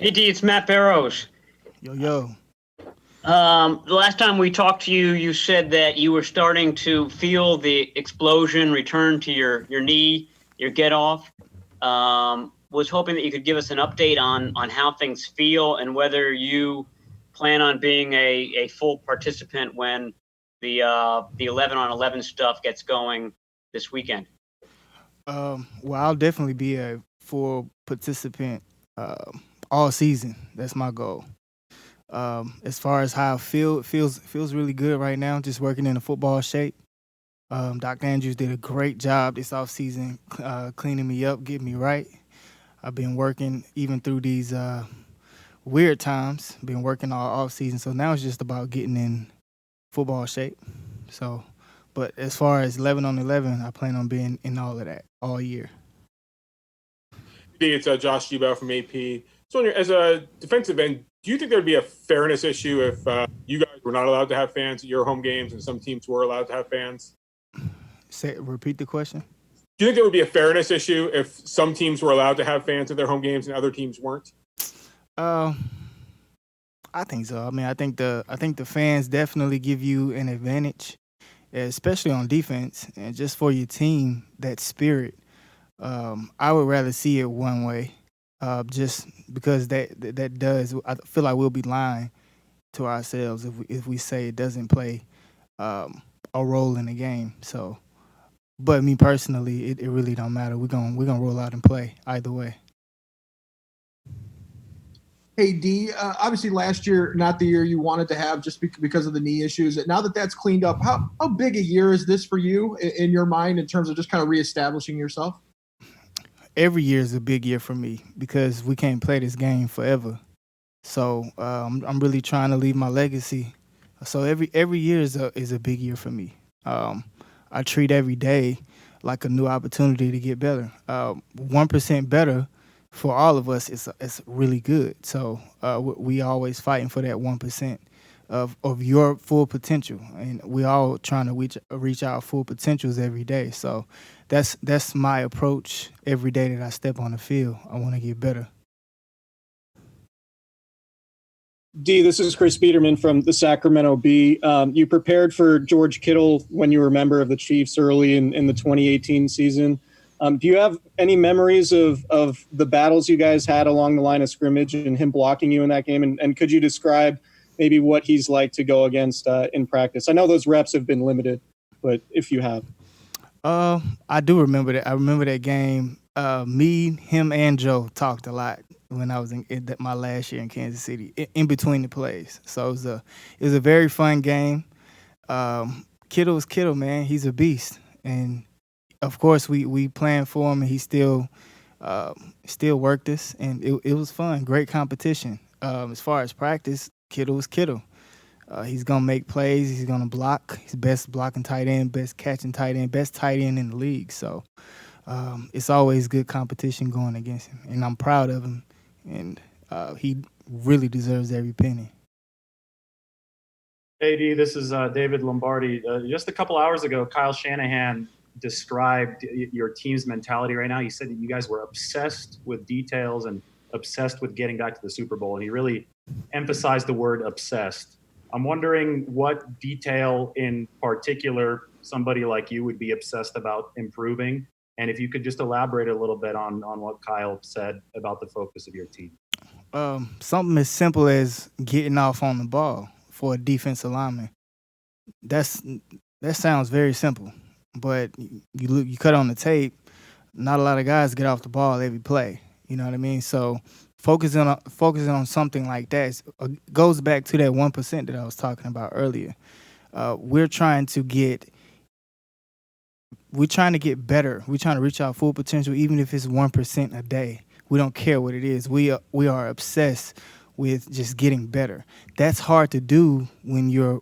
Hey D, it's Matt Barrows. Yo, yo. The last time we talked to you, you said that you were starting to feel the explosion return to your knee, your get off. Was hoping that you could give us an update on how things feel and whether you plan on being a full participant when the 11-on-11 stuff gets going this weekend. Well, I'll definitely be a full participant all season. That's my goal. As far as how I feel, it feels really good right now. Just working in a football shape. Dr. Andrews did a great job this offseason cleaning me up, getting me right. I've been working even through these weird times. Been working all offseason, so now it's just about getting in football shape. So, but as far as 11-on-11, I plan on being in all of that all year. It's Josh Gibel from AP. So, as a defensive end, do you think there'd be a fairness issue if you guys were not allowed to have fans at your home games and some teams were allowed to have fans? Repeat the question. Do you think there would be a fairness issue if some teams were allowed to have fans at their home games and other teams weren't? Uh, I think so. I think the fans definitely give you an advantage, especially on defense and just for your team. That spirit. I would rather see it one way, just because that does. I feel like we'll be lying to ourselves if we say it doesn't play a role in the game. So, but me personally, it really don't matter. We're gonna roll out and play either way. Hey D, obviously last year not the year you wanted to have just because of the knee issues. Now that that's cleaned up, how big a year is this for you in your mind in terms of just kind of reestablishing yourself? Every year is a big year for me because we can't play this game forever. So I'm really trying to leave my legacy. So every year is a big year for me. I treat every day like a new opportunity to get better. 1% better for all of us is really good. So we always fighting for that 1% of your full potential, and we all trying to reach our full potentials every day. So that's my approach every day that I step on the field. I want to get better. D, this is Chris Biederman from the Sacramento Bee. You prepared for George Kittle when you were a member of the Chiefs early in the 2018 season. Do you have any memories of the battles you guys had along the line of scrimmage and him blocking you in that game? And could you describe maybe what he's like to go against in practice? I know those reps have been limited, but if you have. I do remember that. I remember that game. Me, him, and Joe talked a lot when I was in my last year in Kansas City, in between the plays. So it was a very fun game. Kittle is Kittle, man. He's a beast, and of course we planned for him, and he still worked us, and it was fun. Great competition. As far as practice, Kittle is Kittle. He's gonna make plays. He's gonna block. He's best blocking tight end, best catching tight end, best tight end in the league. So it's always good competition going against him, and I'm proud of him. And he really deserves every penny. Hey, D, this is David Lombardi. Just a couple hours ago, Kyle Shanahan described your team's mentality right now. He said that you guys were obsessed with details and obsessed with getting back to the Super Bowl, and he really emphasized the word obsessed. I'm wondering what detail in particular somebody like you would be obsessed about improving, and if you could just elaborate a little bit on what Kyle said about the focus of your team. Something as simple as getting off on the ball for a defensive lineman. That's that sounds very simple, but you cut on the tape. Not a lot of guys get off the ball every play. You know what I mean? So focusing on something like that goes back to that 1% that I was talking about earlier. We're trying to get better. We're trying to reach our full potential, even if it's 1% a day. We don't care what it is. We are obsessed with just getting better. That's hard to do when you're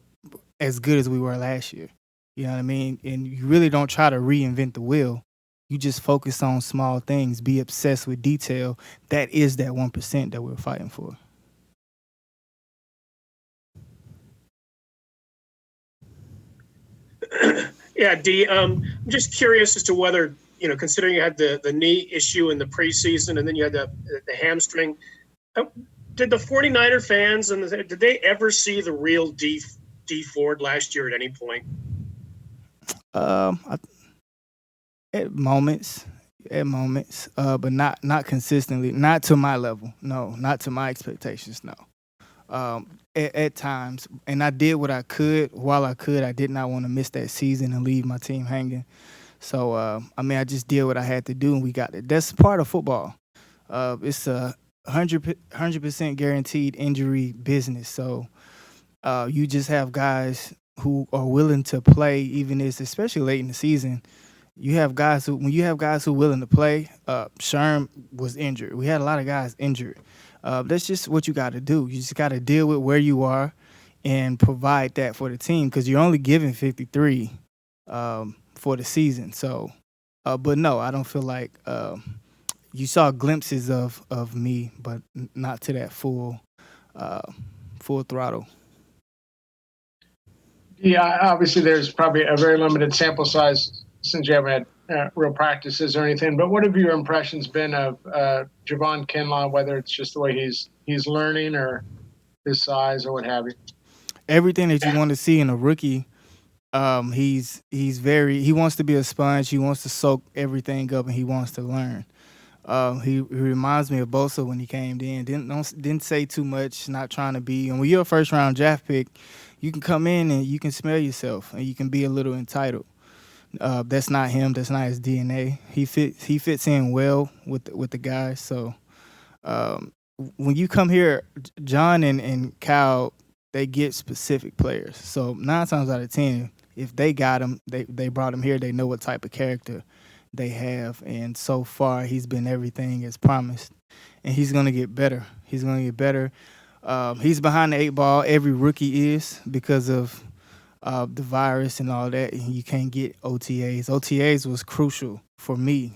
as good as we were last year. You know what I mean? And you really don't try to reinvent the wheel. You just focus on small things. Be obsessed with detail. That is that 1% that we're fighting for. Yeah, D. I'm just curious as to whether, considering you had the knee issue in the preseason and then you had the hamstring, Did the 49er fans did they ever see the real D Ford last year at any point? I, at moments, but not consistently, not to my level. No, not to my expectations. No. At times, and I did what I could while I could. I did not want to miss that season and leave my team hanging. So I just did what I had to do, and we got it. That's part of football. It's a 100% guaranteed injury business. So you just have guys who are willing to play, even if, especially late in the season. When you have guys who are willing to play, Sherm was injured. We had a lot of guys injured. That's just what you got to do. You just got to deal with where you are and provide that for the team because you're only giving 53 for the season. So, but no, I don't feel like you saw glimpses of me, but not to that full throttle. Yeah, obviously there's probably a very limited sample size since you haven't had real practices or anything. But what have your impressions been of Javon Kinlaw, whether it's just the way he's learning or his size or what have you? Everything that you want to see in a rookie. He wants to be a sponge. He wants to soak everything up, and he wants to learn. He reminds me of Bosa when he came in. Didn't say too much. Not trying to be. And when you're a first round draft pick, you can come in and you can smell yourself, and you can be a little entitled. That's not him. That's not his DNA. He fits in well with the guys. So when you come here, John and Kyle, they get specific players. So 9 times out of 10, if they got him, they brought him here. They know what type of character they have, and so far he's been everything as promised, and he's gonna get better. He's gonna get better. He's behind the 8 ball. Every rookie is because of the virus and all that. And you can't get OTAs. OTAs was crucial for me,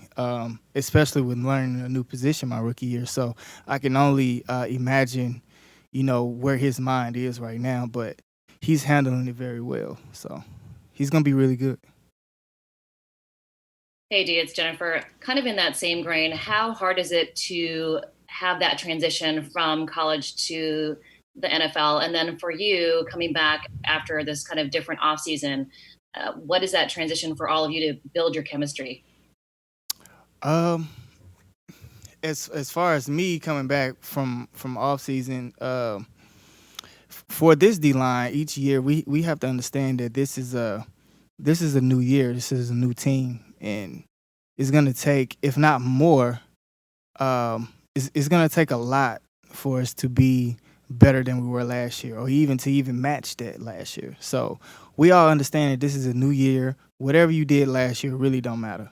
especially with learning a new position my rookie year. So I can only imagine, where his mind is right now. But he's handling it very well. So he's gonna be really good. Hey, D, it's Jennifer. Kind of in that same grain, how hard is it to have that transition from college to the NFL? And then for you, coming back after this kind of different offseason, what is that transition for all of you to build your chemistry? As far as me coming back from offseason, for this D line, each year we have to understand that this is a new year. This is a new team, and it's gonna take, if not more, it's gonna take a lot for us to be better than we were last year, or even to match that last year. So we all understand that this is a new year. Whatever you did last year really don't matter.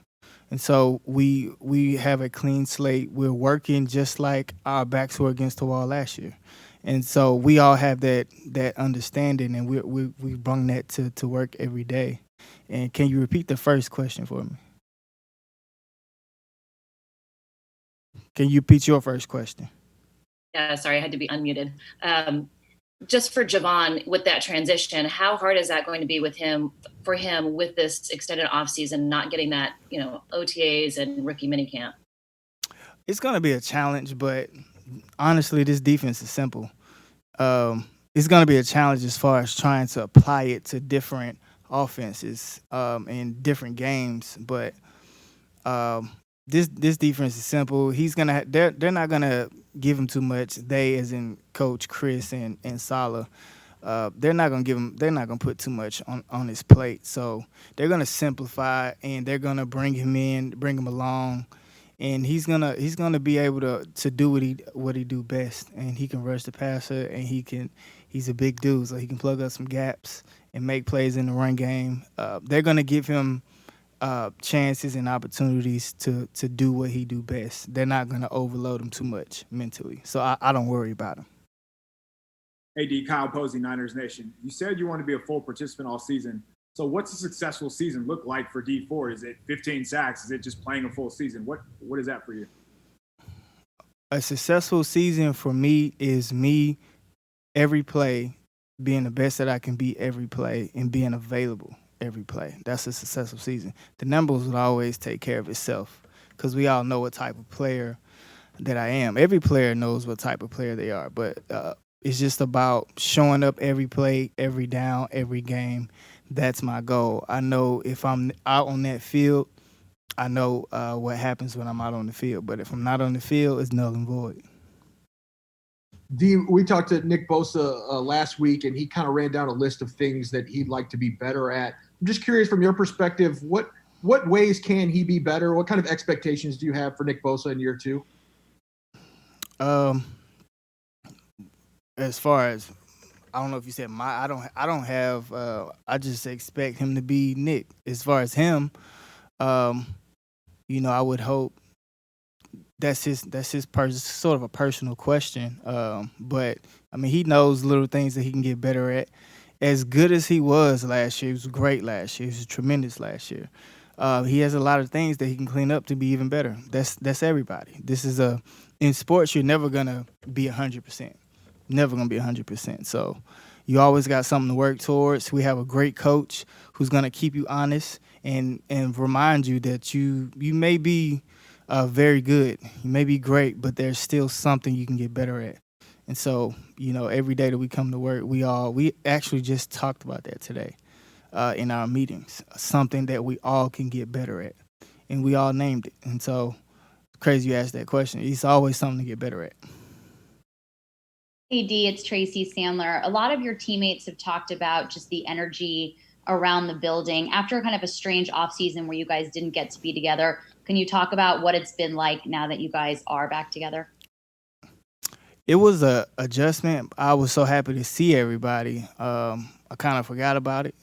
And so we have a clean slate. We're working just like our backs were against the wall last year. And so we all have that understanding, and we bring that to work every day. And can you repeat the first question for me? Can you repeat your first question? Yeah, sorry, I had to be unmuted. Just for Javon, with that transition, how hard is that going to be for him with this extended offseason, not getting that, OTAs and rookie minicamp? It's going to be a challenge, but honestly, this defense is simple. It's going to be a challenge as far as trying to apply it to different offenses in different games, but this defense is simple. They're not gonna give him too much. They, as in Coach Chris and Saleh, they're not gonna put too much on his plate. So they're gonna simplify, and they're gonna bring him along, and he's gonna be able to do what he do best. And he can rush the passer, and he's a big dude, so he can plug up some gaps and make plays in the run game. They're gonna give him chances and opportunities to do what he do best. They're not going to overload him too much mentally. So I don't worry about him. Hey, D, Kyle Posey, Niners Nation. You said you want to be a full participant all season. So what's a successful season look like for D Ford? Is it 15 sacks? Is it just playing a full season? What is that for you? A successful season for me is me every play being the best that I can be every play and being available every play. That's a successful season. The numbers will always take care of itself because we all know what type of player that I am. Every player knows what type of player they are, but it's just about showing up every play, every down, every game. That's my goal. I know if I'm out on that field, I know what happens when I'm out on the field. But if I'm not on the field, it's null and void. D, we talked to Nick Bosa last week, and he kind of ran down a list of things that he'd like to be better at. I'm just curious, from your perspective, what ways can he be better? What kind of expectations do you have for Nick Bosa in year two? As far as I don't know if you said I don't have I just expect him to be Nick. As far as him, I would hope that's his sort of a personal question. But I mean, he knows little things that he can get better at. As good as he was last year, he was great last year. He was tremendous last year. He has a lot of things that he can clean up to be even better. That's everybody. This is in sports, you're never gonna be 100%. Never gonna be 100%. So you always got something to work towards. We have a great coach who's gonna keep you honest and remind you that you may be very good, you may be great, but there's still something you can get better at. And so, every day that we come to work, we actually just talked about that today in our meetings, something that we all can get better at, and we all named it. And so, crazy you asked that question. It's always something to get better at. Hey, D, it's Tracy Sandler. A lot of your teammates have talked about just the energy around the building after kind of a strange offseason where you guys didn't get to be together. Can you talk about what it's been like now that you guys are back together? It was a adjustment. I was so happy to see everybody. I kind of forgot about it,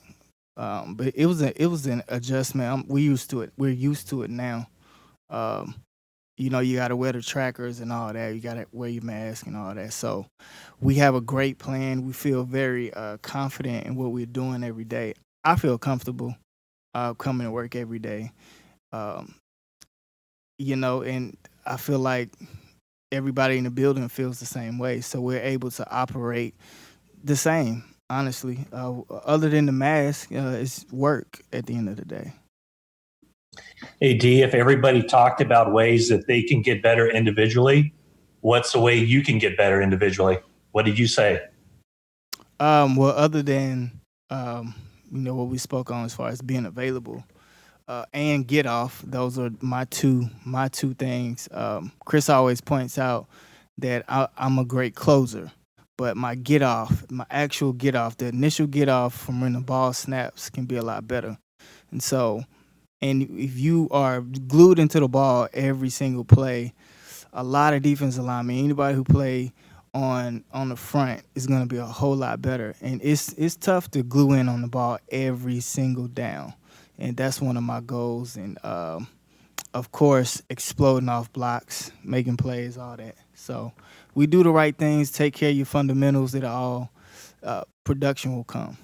but it was an adjustment. We're used to it. We're used to it now. You got to wear the trackers and all that. You got to wear your mask and all that. So we have a great plan. We feel very confident in what we're doing every day. I feel comfortable coming to work every day. And I feel like everybody in the building feels the same way. So we're able to operate the same, honestly. Other than the mask, it's work at the end of the day. Hey, D, if everybody talked about ways that they can get better individually, what's the way you can get better individually? What did you say? Well, other than, what we spoke on as far as being available and get off, those are my two things. Chris always points out that I'm a great closer, but my actual get off, the initial get off from when the ball snaps can be a lot better. And so, and if you are glued into the ball every single play, a lot of defensive linemen, anybody who play on the front is going to be a whole lot better. And it's tough to glue in on the ball every single down. And that's one of my goals. And, of course, exploding off blocks, making plays, all that. So we do the right things, take care of your fundamentals, that all production will come.